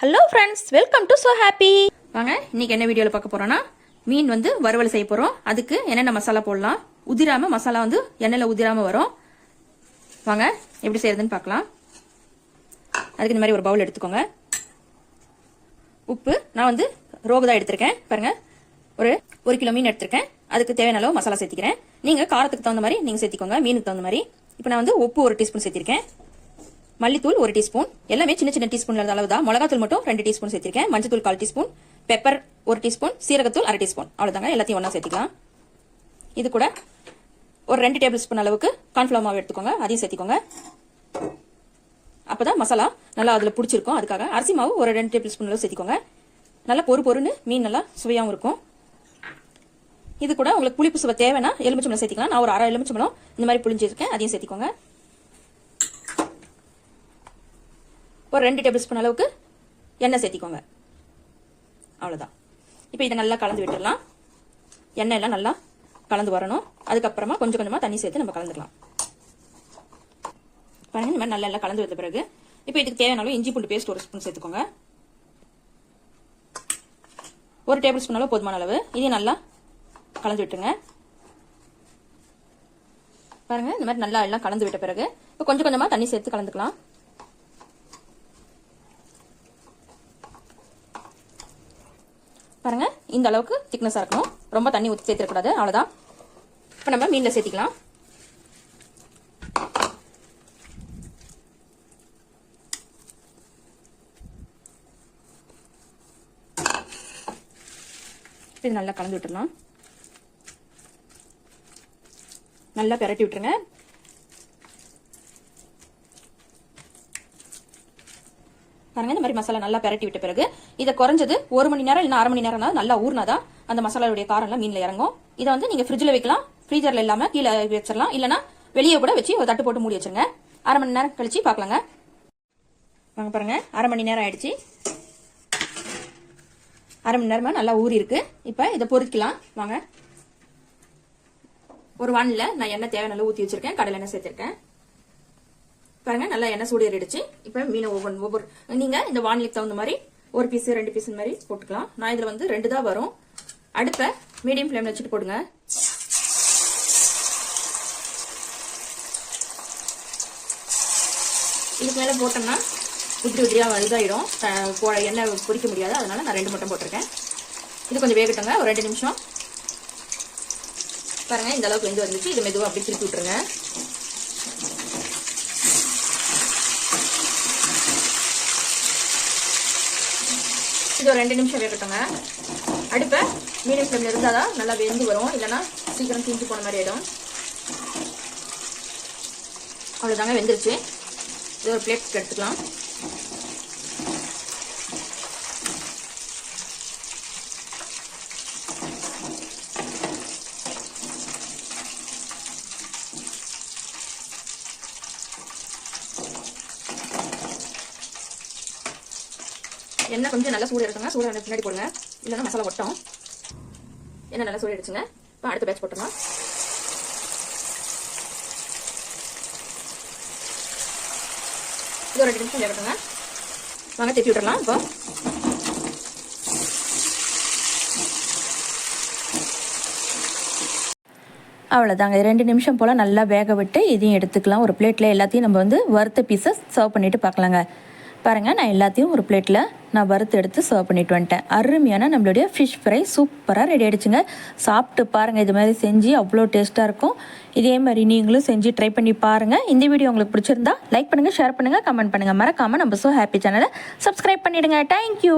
Hello friends, welcome to so happy. வாங்க, இன்னைக்கு என்ன வீடியோவில் பார்க்க போறோம்னா, மீன் வறுவல் செய்ய போறோம். அதுக்கு என்னென்ன மசாலா போடலாம், உதிராம மசாலா எண்ணெயில் உதிராம வரும். வாங்க எப்படி செய்யறதுன்னு பார்க்கலாம். அதுக்கு இந்த மாதிரி ஒரு பவுல் எடுத்துக்கோங்க. உப்பு நான் ரோகு எடுத்திருக்கேன். பாருங்க, ஒரு கிலோ மீன் எடுத்திருக்கேன். அதுக்கு தேவையான அளவு மசாலா சேர்த்திக்கிறேன். நீங்க காரத்துக்கு தகுந்த மாதிரி நீங்க சேர்த்திக்கோங்க, மீனுக்கு தகுந்த மாதிரி. இப்போ நான் உப்பு 1 டீஸ்பூன் சேர்த்திருக்கேன். மல்லித்தூள் 1 டீஸ்பூன், எல்லாமே சின்ன சின்ன டீஸ்பூன் அளவு தான். மிளகாத்தூள் மட்டும் 2 டீஸ்பூன் சேர்த்திருக்கேன். மஞ்சத்தூள் 1/4 டீஸ்பூன், பெப்பர் 1 டீஸ்பூன், சீரகத்தூள் 1/2 டீஸ்பூன். அவ்வளவுதாங்க, எல்லாத்தையும் ஒண்ணா சேர்த்திக்கலாம். இது கூட ஒரு 2 டேபிள் ஸ்பூன் அளவுக்கு கார்ன்ஃபிளவர் மாவு எடுத்துக்கோங்க, அதையும் சேர்த்திக்கோங்க. அப்பதான் மசாலா நல்லா அதுல பிடிச்சிருக்கும். அதுக்காக அரிசி மாவு ஒரு 2 டேபிள் ஸ்பூன் அளவு சேர்த்திக்கோங்க. நல்லா பொறுன்னு மீன் நல்லா சுவையாகவும் இருக்கும். இது கூட உங்களுக்கு புளிப்பு சுவை தேவைன்னா எலுமிச்சம்பழம் சேர்த்திக்கலாம். நான் ஒரு 1/2 எலுமிச்சம்பழம் இந்த மாதிரி புளிஞ்சிருக்கேன், அதையும் சேர்த்திக்கோங்க. ஒரு 2 டேபிள் ஸ்பூன் அளவுக்கு எண்ணெய் சேர்த்திக்கோங்க. அவ்வளவுதான். இப்போ இதை நல்லா கலந்து விட்டுடலாம். எண்ணெய் எல்லாம் நல்லா கலந்து வரணும். அதுக்கப்புறமா கொஞ்சம் கொஞ்சமா தண்ணி சேர்த்து நம்ம கலந்துக்கலாம். பாருங்க, இந்த மாதிரி நல்லா எல்லாம் கலந்து வைத்த பிறகு இப்போ இதுக்கு தேவையான அளவு இஞ்சி பூண்டு பேஸ்ட் 1 ஸ்பூன் சேர்த்துக்கோங்க. 1 டேபிள் ஸ்பூன் அளவு போதுமான அளவு. இதையும் நல்லா கலந்து விட்டுருங்க. பாருங்க, இந்த மாதிரி நல்லா எல்லாம் கலந்து விட்ட பிறகு இப்போ கொஞ்சம் கொஞ்சமா தண்ணி சேர்த்து கலந்துக்கலாம். பாருங்க, இந்த அளவுக்கு திக்னஸா இருக்கணும். ரொம்ப தண்ணி ஊற்றி சேர்த்துக்கூடாது. அவ்வளவுதான். இப்போ நம்ம மீன்ல சேர்த்திக்கலாம். இது நல்லா கலந்து விட்டுடலாம். நல்லா பெரட்டி விட்டுருங்க. பாருங்க, இந்த மாதிரி மசாலா நல்லா பெரட்டி விட்ட பிறகு இதை குறைஞ்சது 1 மணி நேரம் இல்ல 1/2 மணி நேரம் நல்லா ஊர்னாதான் அந்த மசாலாவுடைய காரம் எல்லாம் மீன்ல இறங்கும். இதை நீங்க ஃப்ரிட்ஜ்ல வைக்கலாம், ஃப்ரீசர்ல இல்லாம கீழே வச்சிடலாம், இல்லனா வெளியே கூட வச்சு ஒரு தட்டு போட்டு மூடி வச்சிருங்க. 1/2 மணி நேரம் கழிச்சு பாக்கலாங்க. வாங்க பாருங்க, 1/2 மணி நேரம் ஆயிடுச்சு. 1/2 மணி நேரமா நல்லா ஊறி இருக்கு. இப்ப இதை பொரிக்கலாம். வாங்க, ஒரு வானில நான் எண்ணெய் தேவை நல்லா ஊத்தி வச்சிருக்கேன். கடலை எண்ணெய் சேர்த்திருக்கேன். பாருங்க, நல்லா எண்ணெய் சூடு ஏறிடுச்சு. இப்ப மீனை ஒவ்வொரு நீங்க இந்த வானிலைக்கு தகுந்த மாதிரி 1 பீஸ் 2 பீஸ் மாதிரி போட்டுக்கலாம். நான் இதுல 2 தான் வரும். அடுப்பை மீடியம் ஃபிளேம்ல வச்சுட்டு போடுங்க. இதுக்கு மேல போட்டோம்னா உதிரியா இதாயிடும், எண்ணெய் பொரிக்க முடியாது. அதனால நான் 2 மட்டும் போட்டிருக்கேன். இது கொஞ்சம் வேகட்டுங்க, ஒரு 2 நிமிஷம். பாருங்க, இந்த அளவுக்கு வெந்து வந்துச்சு. இது மெதுவா அப்படி திருப்பி விட்டுருங்க. இது ஒரு 2 நிமிஷம் வேகட்டுங்க. அடுப்பை மீடியம் ஃப்ளேம்ல இருந்தாதான் நல்லா வெந்து வரும், இல்லைன்னா சீக்கிரம் தீஞ்சு போன மாதிரி ஆயிடும். அவ்வளவுதாங்க, வெந்துருச்சு. இது ஒரு பிளேட் எடுத்துக்கலாம். எண்ணெய் கொஞ்சம் நல்லா சூடு எடுத்துங்க. சூடு பின்னாடி போடுங்க, இல்லைன்னா மசாலா ஒட்டும். எண்ணெய் நல்லா சூடு எடுத்துங்க. இப்போ அடுத்த பேட்ச் போட்டோம்னா இது ஒரு 2 நிமிஷம் வேகட்டுங்க. வாங்க, திருப்பி விட்டுறலாம். இப்போ அவ்வளோதாங்க, 2 நிமிஷம் போல் நல்லா வேக விட்டு இதையும் எடுத்துக்கலாம். ஒரு பிளேட்டில் எல்லாத்தையும் நம்ம வறுத்த பீஸை சர்வ் பண்ணிட்டு பார்க்கலாங்க. பாருங்கள், நான் எல்லாத்தையும் ஒரு பிளேட்டில் நான் வறுத்து எடுத்து சர்வ் பண்ணிட்டு வந்துட்டேன். அருமையான நம்மளுடைய ஃபிஷ் ஃப்ரை சூப்பராக ரெடி ஆகிடுச்சுங்க. சாப்பிட்டு பாருங்கள், இது மாதிரி செஞ்சு அவ்வளோ டேஸ்ட்டாக இருக்கும். இதே மாதிரி நீங்களும் செஞ்சு ட்ரை பண்ணி பாருங்கள். இந்த வீடியோ உங்களுக்கு பிடிச்சிருந்தா லைக் பண்ணுங்கள், ஷேர் பண்ணுங்கள், கமெண்ட் பண்ணுங்கள். மறக்காமல் நம்ம ஸோ ஹாப்பி சேனலை சப்ஸ்கிரைப் பண்ணிவிடுங்க. தேங்க்யூ.